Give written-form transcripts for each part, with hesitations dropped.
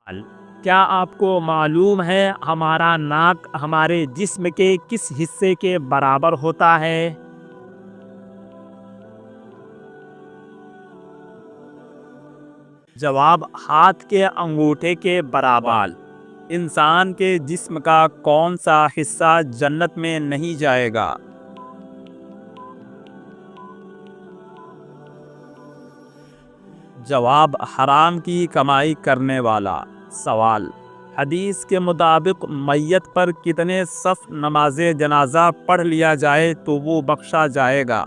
کیا آپ کو معلوم ہے ہمارا ناک ہمارے جسم کے کس حصے کے برابر ہوتا ہے؟ جواب ہاتھ کے انگوٹھے کے برابر۔ انسان کے جسم کا کون سا حصہ جنت میں نہیں جائے گا؟ جواب حرام کی کمائی کرنے والا۔ سوال: حدیث کے مطابق میت پر کتنے صف نماز جنازہ پڑھ لیا جائے تو وہ بخشا جائے گا؟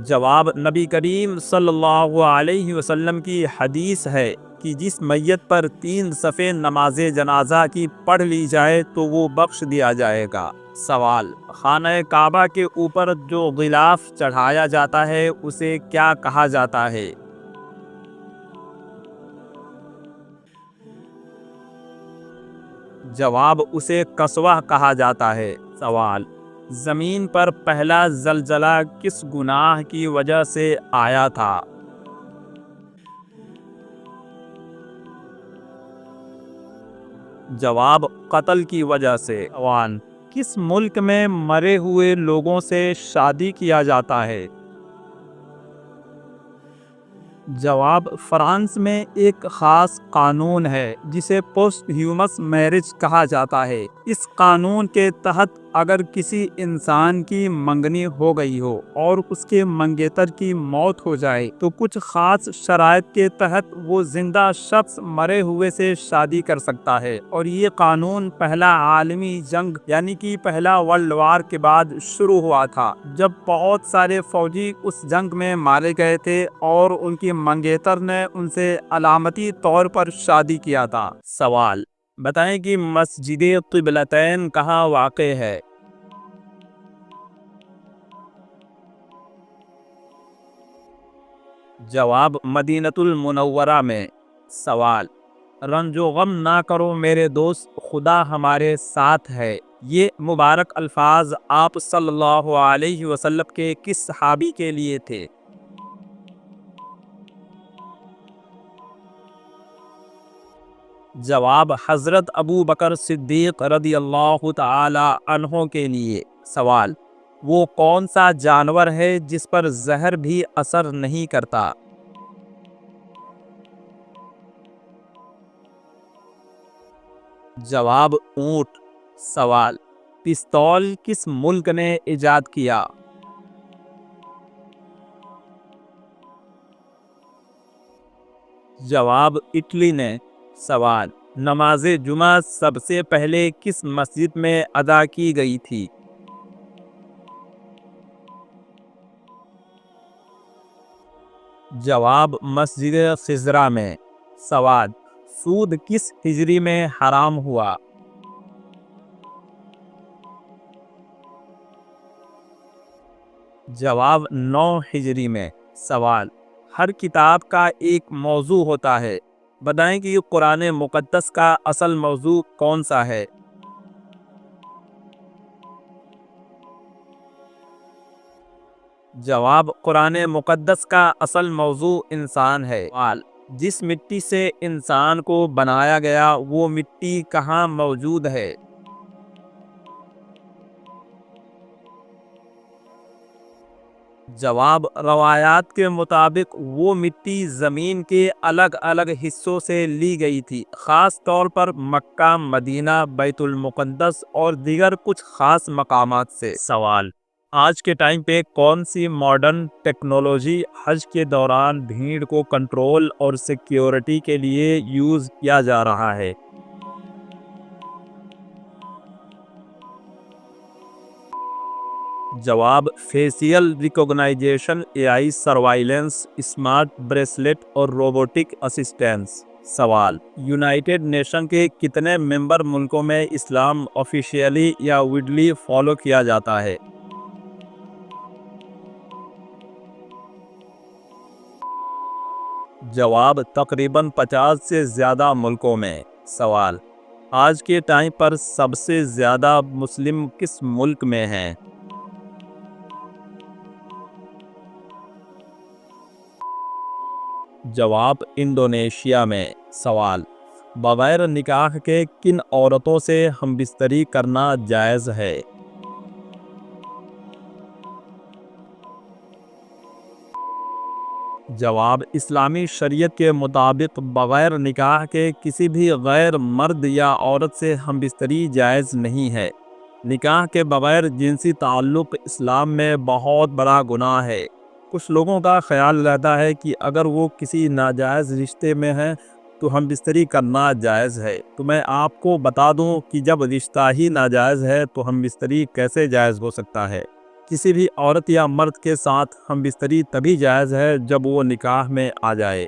جواب: نبی کریم صلی اللہ علیہ وسلم کی حدیث ہے کہ جس میت پر 3 صفیں نماز جنازہ کی پڑھ لی جائے تو وہ بخش دیا جائے گا۔ سوال: خانہ کعبہ کے اوپر جو غلاف چڑھایا جاتا ہے اسے کیا کہا جاتا ہے؟ جواب: اسے کسوہ کہا جاتا ہے۔ سوال: زمین پر پہلا زلزلہ کس گناہ کی وجہ سے آیا تھا؟ جواب: قتل کی وجہ سے۔ سوال: کس ملک میں مرے ہوئے لوگوں سے شادی کیا جاتا ہے؟ جواب: فرانس میں ایک خاص قانون ہے جسے پوسٹ ہیومس میرج کہا جاتا ہے۔ اس قانون کے تحت اگر کسی انسان کی منگنی ہو گئی ہو اور اس کے منگیتر کی موت ہو جائے تو کچھ خاص شرائط کے تحت وہ زندہ شخص مرے ہوئے سے شادی کر سکتا ہے، اور یہ قانون پہلا عالمی جنگ یعنی کہ پہلا ورلڈ وار کے بعد شروع ہوا تھا، جب بہت سارے فوجی اس جنگ میں مارے گئے تھے اور ان کی منگیتر نے ان سے علامتی طور پر شادی کیا تھا۔ سوال: بتائیں کہ مسجد قبلتین کہاں واقع ہے؟ جواب: مدینۃ المنورہ میں۔ سوال: رنج و غم نہ کرو میرے دوست، خدا ہمارے ساتھ ہے، یہ مبارک الفاظ آپ صلی اللہ علیہ وسلم کے کس صحابی کے لیے تھے؟ جواب: حضرت ابو بکر صدیق رضی اللہ تعالی عنہ کے لیے۔ سوال: وہ کون سا جانور ہے جس پر زہر بھی اثر نہیں کرتا؟ جواب: اونٹ۔ سوال: پستول کس ملک نے ایجاد کیا؟ جواب: اٹلی نے۔ سوال: نماز جمعہ سب سے پہلے کس مسجد میں ادا کی گئی تھی؟ جواب: مسجد خضرا میں۔ سوال: سود کس ہجری میں حرام ہوا؟ جواب: 9 ہجری میں۔ سوال: ہر کتاب کا ایک موضوع ہوتا ہے، بتائیں کہ قرآن مقدس کا اصل موضوع کون سا ہے؟ جواب: قرآن مقدس کا اصل موضوع انسان ہے۔ سوال: جس مٹی سے انسان کو بنایا گیا وہ مٹی کہاں موجود ہے؟ جواب: روایات کے مطابق وہ مٹی زمین کے الگ الگ حصوں سے لی گئی تھی، خاص طور پر مکہ، مدینہ، بیت المقدس اور دیگر کچھ خاص مقامات سے۔ سوال: آج کے ٹائم پہ کون سی ماڈرن ٹیکنالوجی حج کے دوران بھیڑ کو کنٹرول اور سیکیورٹی کے لیے یوز کیا جا رہا ہے؟ جواب: فیشیل ریکگنائزیشن، اے آئی سروائلنس، اسمارٹ بریسلیٹ اور روبوٹک اسسٹنس۔ سوال: یونائٹڈ نیشن کے کتنے ممبر ملکوں میں اسلام آفیشیلی یا ویڈلی فالو کیا جاتا ہے؟ جواب: تقریباً 50 سے زیادہ ملکوں میں۔ سوال: آج کے ٹائم پر سب سے زیادہ مسلم کس ملک میں ہیں؟ جواب: انڈونیشیا میں۔ سوال: بغیر نکاح کے کن عورتوں سے ہم بستری کرنا جائز ہے؟ جواب: اسلامی شریعت کے مطابق بغیر نکاح کے کسی بھی غیر مرد یا عورت سے ہم بستری جائز نہیں ہے۔ نکاح کے بغیر جنسی تعلق اسلام میں بہت بڑا گناہ ہے۔ کچھ لوگوں کا خیال رہتا ہے کہ اگر وہ کسی ناجائز رشتے میں ہیں تو ہم بستری کرنا جائز ہے۔ تو میں آپ کو بتا دوں کہ جب رشتہ ہی ناجائز ہے تو ہم بستری کیسے جائز ہو سکتا ہے؟ کسی بھی عورت یا مرد کے ساتھ ہم بستری تبھی جائز ہے جب وہ نکاح میں آ جائے۔